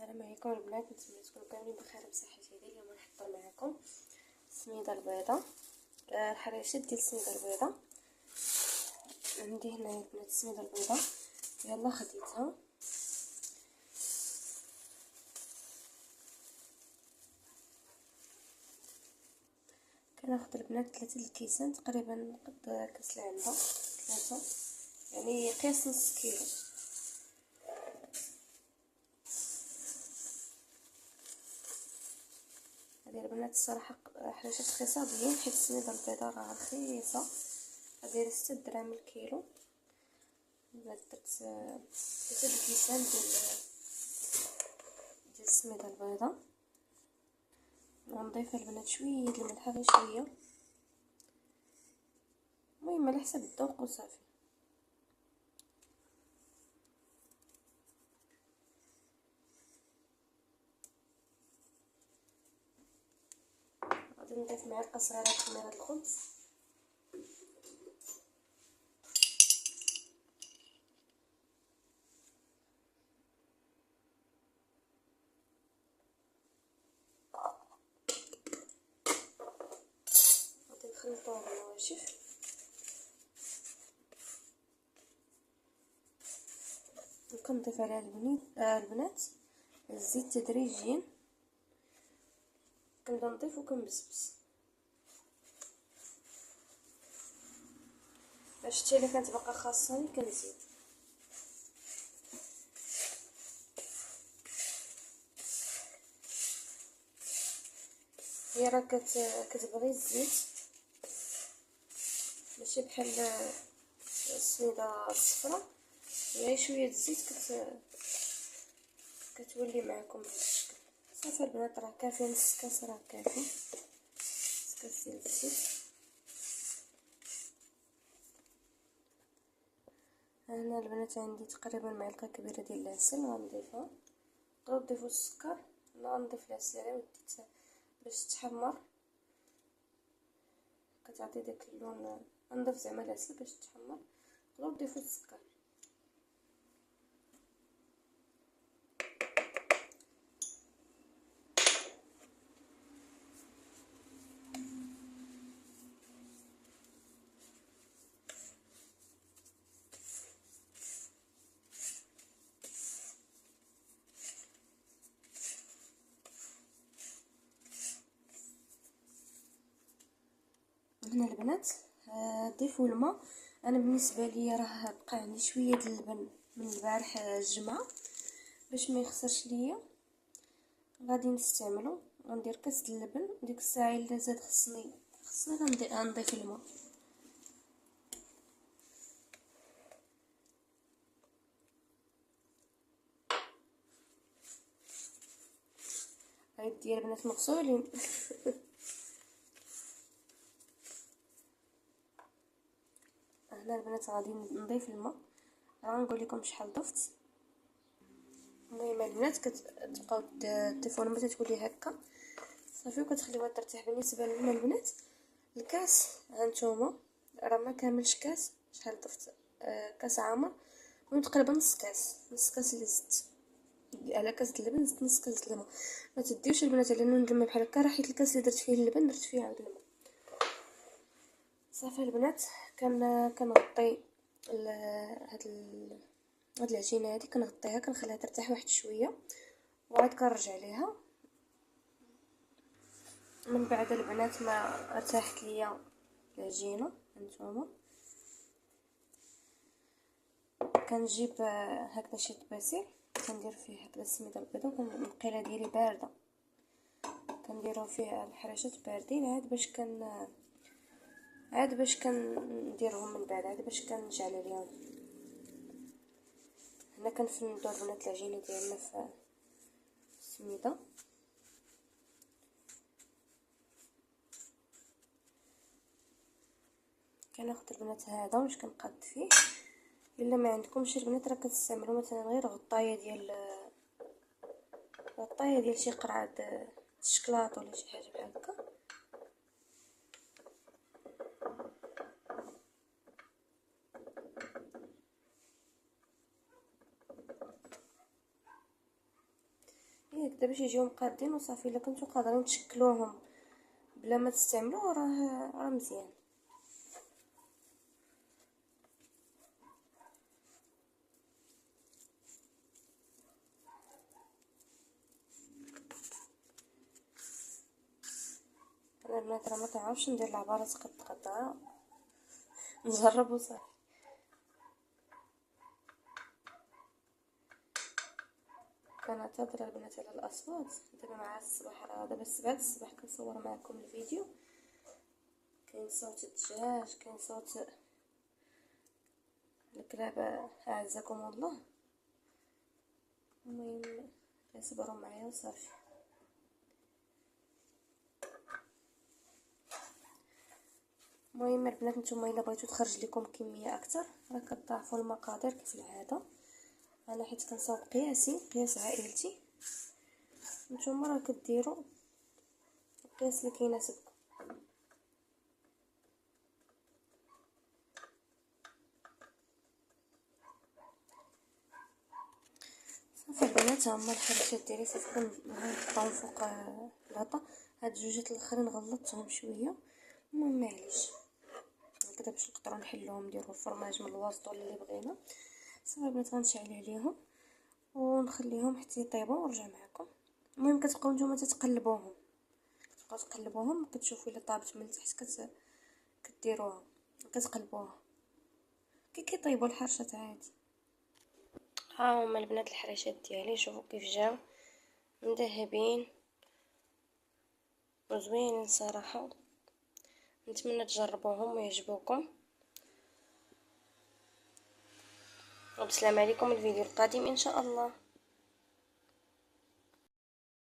السلام عليكم البنات، نتمنى تكونوا كاملين بخير بصحه جيده. اليوم نحضر معكم السميده البيضاء. الحريشات ديال السميده البيضاء عندي هنا البنات. السميده البيضاء يلا خديتها، كناخذ البنات 3 الكيسان تقريبا قد كاس العنبه، 3 يعني قياس نص كيلو. هذه البنات الصراحه حريشات اقتصاديين حيت السميده البيضاء راه رخيصه، غادير 6 دراهم الكيلو. درت 3 الكيسان ديال السميده البيضاء. غنضيف البنات شويه د الملح، غير شويه، المهم على حسب الذوق وصافي. غادي نضيف معلقه صغيره د خميره الخبز، غادي نخلطوها بالنواشف. وكنضيف عليها البنات الزيت تدريجيا، كنبدا نضيف وكنبسبس باش حتى الا كانت باقا خاصني كنزيد. هي راه كتبغي الزيت، ماشي بحال السميده الصفراء، غير شويه الزيت كتولي معكم بهذا الشكل. صافي البنات راه كافي، نص كاس راه كافي، نص كاس ديال الزيت. هنا البنات عندي تقريبا معلقه كبيره ديال العسل غنضيفها. تقدروا تضيفوا السكر، انا غنضيف العسل وديت باش تحمر، كتعطي داك اللون. غنضيف زعما العسل باش تحمر، تقدروا تضيفوا السكر. هنا البنات ضيفوا الماء. انا بالنسبه لي راه بقى عندي شويه د اللبن من البارح الجمعه، باش ما يخسرش ليا غادي نستعملو. غندير كاس د اللبن، ديك الساعه الا زاد خصني غنضيف الماء. هاي ديال البنات مغسولين. هنا البنات غادي نضيف الماء، غنقول لكم شحال ضفت. المهم البنات كتبقاو تضيفوا الماء تتولي هكا صافي، وكتخليوها ترتاح. بالنسبه لنا البنات الكاس هانتوما راه ما كاملش كاس، شحال ضفت كاس عامر، تقريبا نص كاس اللي زدت على كاس اللبن، زدت نص كاس الماء. ما تديوش البنات على نون الماء بحال هكا، راه حيت الكاس اللي درت فيه اللبن درت فيه عاود الماء. صافي البنات كنغطي هاد العجينه هادي، كنغطيها كنخليها ترتاح واحد شويه، وعاد كنرجع ليها. من بعد البنات ما ارتاحت ليا العجينه هانتوما كنجيب هكذا شي طبيسيل، كندير فيه هكذا السميده البيضاء، كنبقيله ديالي بارده، كنديرو فيه الحراشات باردين عاد باش كنديرهم من بعد، عاد باش كنجعل عليهم. هنا كنفندو البنات العجينه ديالنا في السميده. كناخذ البنات هذا واش كنقاد فيه. الا ما عندكمش البنات راه كتستعملوا مثلا غير غطايه ديال شي قرعه الشكلاط ولا شي حاجه بحال هكا. هكذا باش يجيو مقادين وصافي. الا كنتو قادرين تشكلوهم بلا ما تستعملوه راه مزيان. انا البنات راه ما كنعرفش ندير العبارات قد نجرب وصافي. كنعتذر البنات على الاصوات. دابا مع الصباح، راه دابا بعد الصباح كنصور معكم الفيديو. كاين صوت الدجاج، كاين صوت الكلاب، اعزكم الله. المهم اصبروا معايا وصافي. المهم البنات نتوما الا بغيتو تخرج لكم كميه اكثر راه كتضاعفوا المقادير كيف العاده. انا حيت كنصاوب قياس عائلتي، نتوما راه كديروا القياس اللي كيناسبكم. صافي البنات هما الحرشات ديالي صافي كنحطهم فوق الغطا. هاد الجوجات الاخرين غلطتهم شويه، المهم معليش هكذا باش نقدروا نحلوهم نديروا الفرماج من الوسط ولا اللي بغينا. صافي البنات غنشعل عليهم ونخليهم حتى يطيبوا ونرجع معكم. المهم كتبقاو نتوما تتقلبوهم، كتشوفوا الا طابت من التحت كديروها كتقلبوها كي كيطيبوا الحرشات عادي. ها هما البنات الحريشات ديالي، شوفوا كيف جاو مذهبين وزوينين صراحه. نتمنى تجربوهم ويعجبوكم، وبسلام عليكم الفيديو القادم ان شاء الله.